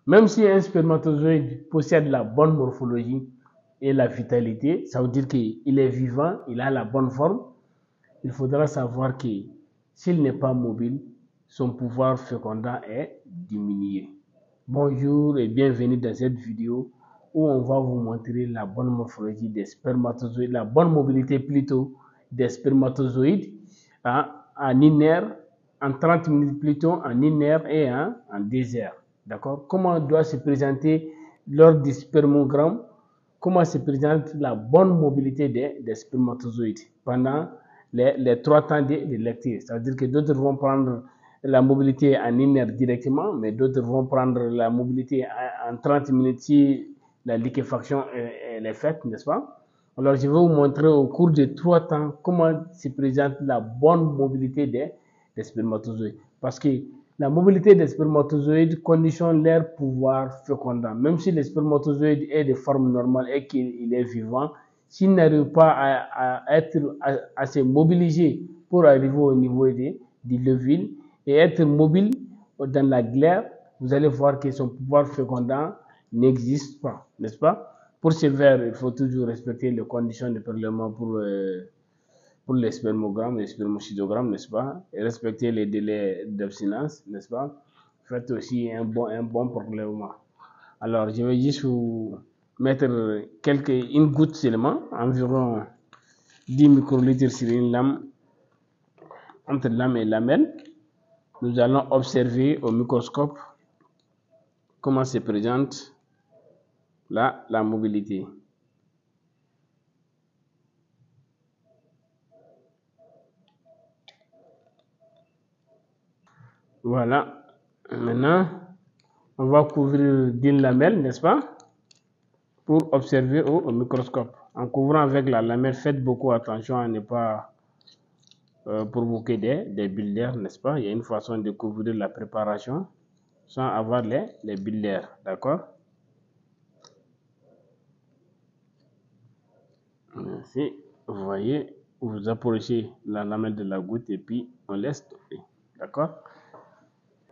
Même si un spermatozoïde possède la bonne morphologie et la vitalité, ça veut dire qu'il est vivant, il a la bonne forme, il faudra savoir que s'il n'est pas mobile, son pouvoir fécondant est diminué. Bonjour et bienvenue dans cette vidéo où on va vous montrer la bonne morphologie des spermatozoïdes, la bonne mobilité plutôt des spermatozoïdes en inert, en 30 minutes plutôt en inert et en désert. D'accord? Comment doit se présenter lors du spermogramme? Comment se présente la bonne mobilité des spermatozoïdes pendant les 3 temps de lecture? Ça veut dire que d'autres vont prendre la mobilité en inert directement, mais d'autres vont prendre la mobilité en 30 minutes si la liquéfaction elle est faite, n'est-ce pas? Alors, je vais vous montrer au cours de 3 temps comment se présente la bonne mobilité des spermatozoïdes. Parce que la mobilité des spermatozoïdes conditionne leur pouvoir fécondant. Même si le spermatozoïde est de forme normale et qu'il est vivant, s'il n'arrive pas à se mobiliser pour arriver au niveau du l'ovule et être mobile dans la glaire, vous allez voir que son pouvoir fécondant n'existe pas, n'est-ce pas? Pour ce faire, il faut toujours respecter les conditions de prélèvement pour les spermogrammes, les spermocystogrammes, n'est-ce pas? Et respecter les délais d'abstinence, n'est-ce pas? Faites aussi un bon prélèvement. Alors, je vais juste vous mettre une goutte seulement, environ 10 microlitres sur une lame, entre lame et lamelle. Nous allons observer au microscope comment se présente la mobilité. Voilà. Maintenant, on va couvrir d'une lamelle, n'est-ce pas? Pour observer au microscope. En couvrant avec la lamelle, faites beaucoup attention à ne pas provoquer des bulles d'air, n'est-ce pas? Il y a une façon de couvrir la préparation sans avoir les bulles d'air, d'accord? Ainsi, vous voyez, vous approchez la lamelle de la goutte et puis on laisse tomber, d'accord?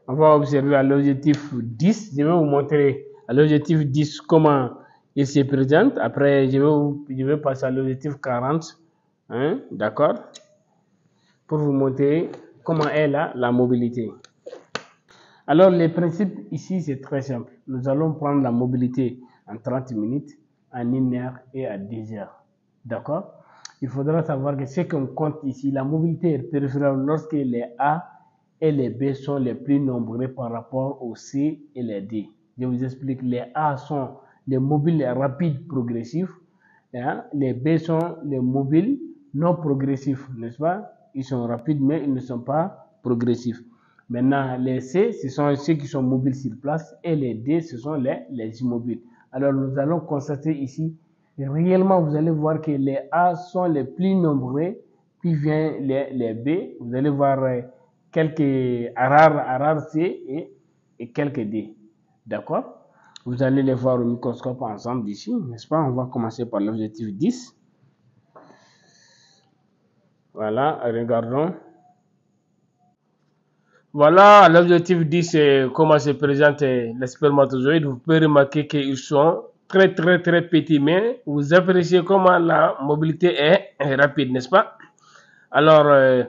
On va observer à l'objectif 10. Je vais vous montrer à l'objectif 10 comment il se présente. Après, je vais passer à l'objectif 40. Hein, d'accord? Pour vous montrer comment est la mobilité. Alors, le principe ici, c'est très simple. Nous allons prendre la mobilité en 30 minutes, en 1 heure et à 2 heures. D'accord? Il faudra savoir que ce qu'on compte ici, la mobilité est périphérique lorsque les A et les B sont les plus nombreux par rapport aux C et les D. Je vous explique, les A sont les mobiles rapides progressifs, hein? Les B sont les mobiles non progressifs, n'est-ce pas? Ils sont rapides, mais ils ne sont pas progressifs. Maintenant, les C, ce sont ceux qui sont mobiles sur place et les D, ce sont les immobiles. Alors, nous allons constater ici, réellement, vous allez voir que les A sont les plus nombreux, puis vient les B. Vous allez voir quelques rares C et quelques D. D'accord? Vous allez les voir au microscope ensemble ici, n'est-ce pas? On va commencer par l'objectif 10. Voilà, regardons. Voilà, l'objectif 10, c'est comment se présentent les spermatozoïdes. Vous pouvez remarquer qu'ils sont très petits, mais vous appréciez comment la mobilité est rapide, n'est-ce pas? Alors,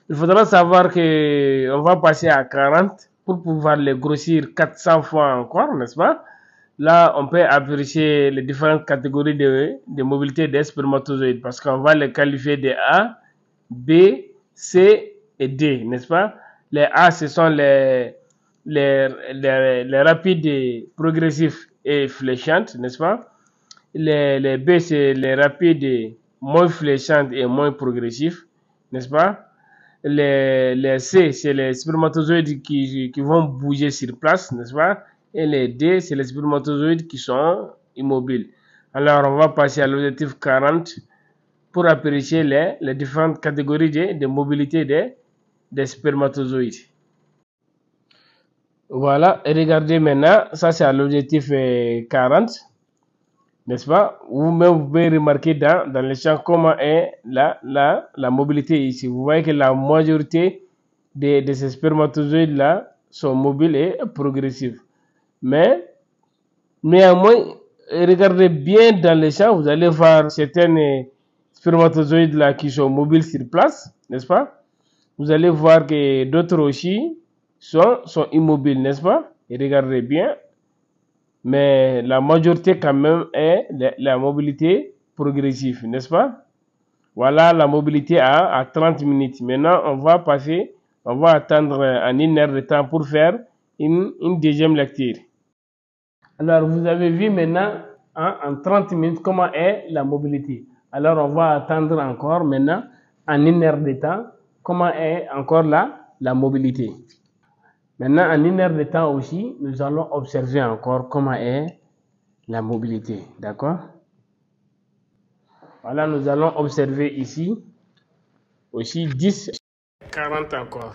il faudra savoir qu'on va passer à 40 pour pouvoir les grossir 400 fois encore, n'est-ce pas? Là, on peut apprécier les différentes catégories de mobilité des spermatozoïdes parce qu'on va les qualifier de A, B, C et D, n'est-ce pas? Les A, ce sont les rapides et progressifs et fléchantes, n'est-ce pas? Les B, c'est les rapides et moins fléchantes et moins progressifs, n'est-ce pas? Les C, c'est les spermatozoïdes qui vont bouger sur place, n'est-ce pas? Et les D, c'est les spermatozoïdes qui sont immobiles. Alors, on va passer à l'objectif 40 pour apprécier les différentes catégories de mobilité des spermatozoïdes. Voilà, et regardez maintenant, ça c'est à l'objectif 40, n'est-ce pas? Vous-même, vous pouvez remarquer dans le champ comment est la mobilité ici. Vous voyez que la majorité de ces spermatozoïdes-là sont mobiles et progressifs. Mais néanmoins, regardez bien dans les champs, vous allez voir certaines spermatozoïdes là qui sont mobiles sur place, n'est-ce pas? Vous allez voir que d'autres aussi sont immobiles, n'est-ce pas? Et regardez bien. Mais la majorité quand même est la mobilité progressive, n'est-ce pas? Voilà la mobilité à 30 minutes. Maintenant, on va attendre en 1 heure de temps pour faire une deuxième lecture. Alors, vous avez vu maintenant en 30 minutes comment est la mobilité. Alors, on va attendre encore maintenant en 1 heure de temps comment est encore la mobilité. Maintenant, en 1 heure de temps aussi, nous allons observer encore comment est la mobilité. D'accord? Voilà, nous allons observer ici aussi 10, 40 encore.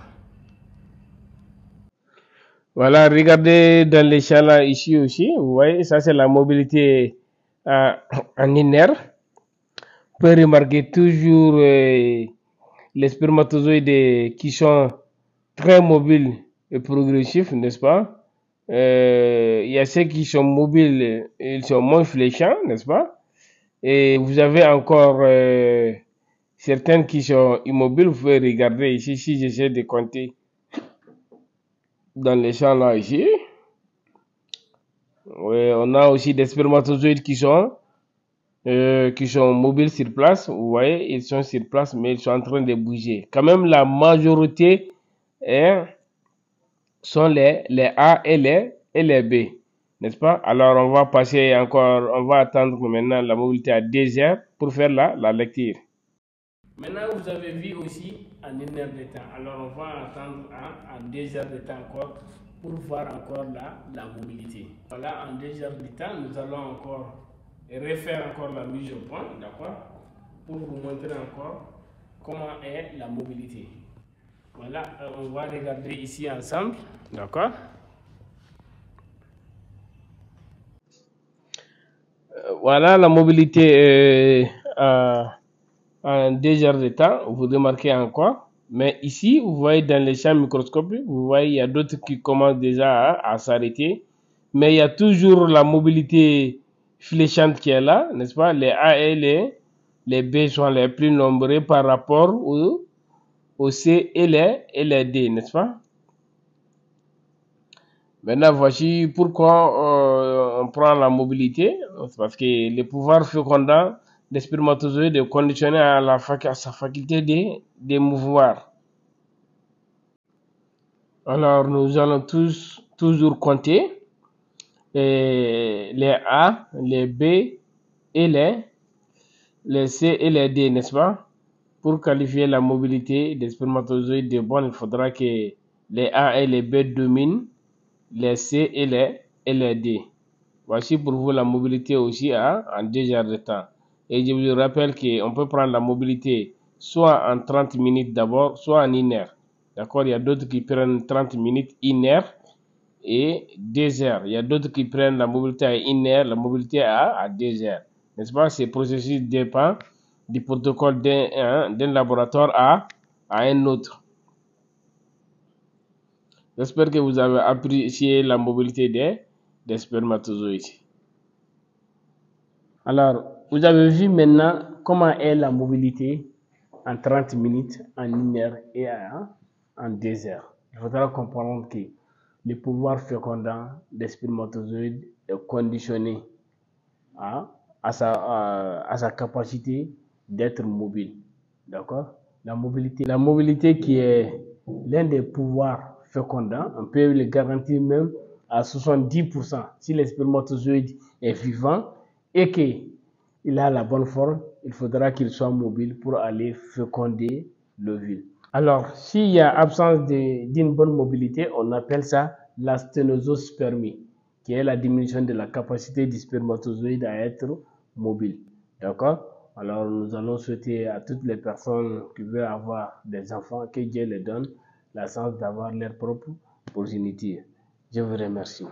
Voilà, regardez dans les champs là, ici aussi, vous voyez, ça c'est la mobilité en 1 heure. Vous pouvez remarquer toujours les spermatozoïdes qui sont très mobiles et progressifs, n'est-ce pas? Il y a ceux qui sont mobiles, ils sont moins fléchants, n'est-ce pas? Et vous avez encore certaines qui sont immobiles. Vous pouvez regarder ici, si j'essaie de compter dans les champs là ici. Oui, on a aussi des spermatozoïdes qui sont mobiles sur place. Vous voyez, ils sont sur place, mais ils sont en train de bouger. Quand même, la majorité sont les A et les B, n'est-ce pas? Alors, on va attendre maintenant la mobilité à 2 heures pour faire la lecture. Maintenant, vous avez vu aussi en 1 heure de temps. Alors, on va attendre en 2 heures de temps encore pour voir encore la mobilité. Voilà, en 2 heures de temps, nous allons encore refaire encore la mise au point, d'accord? Pour vous montrer encore comment est la mobilité. Voilà, on va regarder ici ensemble, d'accord? Voilà la mobilité en 2 heures de temps, vous remarquez encore. Mais ici, vous voyez dans les champs microscopiques, vous voyez, il y a d'autres qui commencent déjà à s'arrêter. Mais il y a toujours la mobilité fléchante qui est là, n'est-ce pas? Les A et les B sont les plus nombreux par rapport au C et les D, n'est-ce pas? Maintenant, voici pourquoi on prend la mobilité. C'est parce que le pouvoir fécondant des spermatozoïdes est conditionné à sa faculté de mouvoir. Alors, nous allons toujours compter les A, les B et les C et les D, n'est-ce pas? Pour qualifier la mobilité des spermatozoïdes de bonne, il faudra que les A et les B dominent les C et les D. Voici pour vous la mobilité aussi en 2 heures de temps. Et je vous rappelle qu'on peut prendre la mobilité soit en 30 minutes d'abord, soit en 1 heure. D'accord? Il y a d'autres qui prennent 30 minutes, 1 heure et 2 heures. Il y a d'autres qui prennent la mobilité à 1 heure, la mobilité à 2 heures. N'est-ce pas? Ce processus dépend du protocole d'un laboratoire à un autre. J'espère que vous avez apprécié la mobilité des spermatozoïdes. Alors, vous avez vu maintenant comment est la mobilité en 30 minutes, en 1 heure et en 2 heures. Il faudra comprendre que le pouvoir fécondant des spermatozoïdes est conditionné à sa capacité d'être mobile. D'accord? La mobilité qui est l'un des pouvoirs fécondants, on peut le garantir même à 70% si le spermatozoïde est vivant et qu'il a la bonne forme, il faudra qu'il soit mobile pour aller féconder l'ovule. Alors, s'il y a absence d'une bonne mobilité, on appelle ça la sténosospermie, qui est la diminution de la capacité du spermatozoïde à être mobile. D'accord? Alors, nous allons souhaiter à toutes les personnes qui veulent avoir des enfants que Dieu les donne la chance d'avoir leur propre progéniture. Je vous remercie.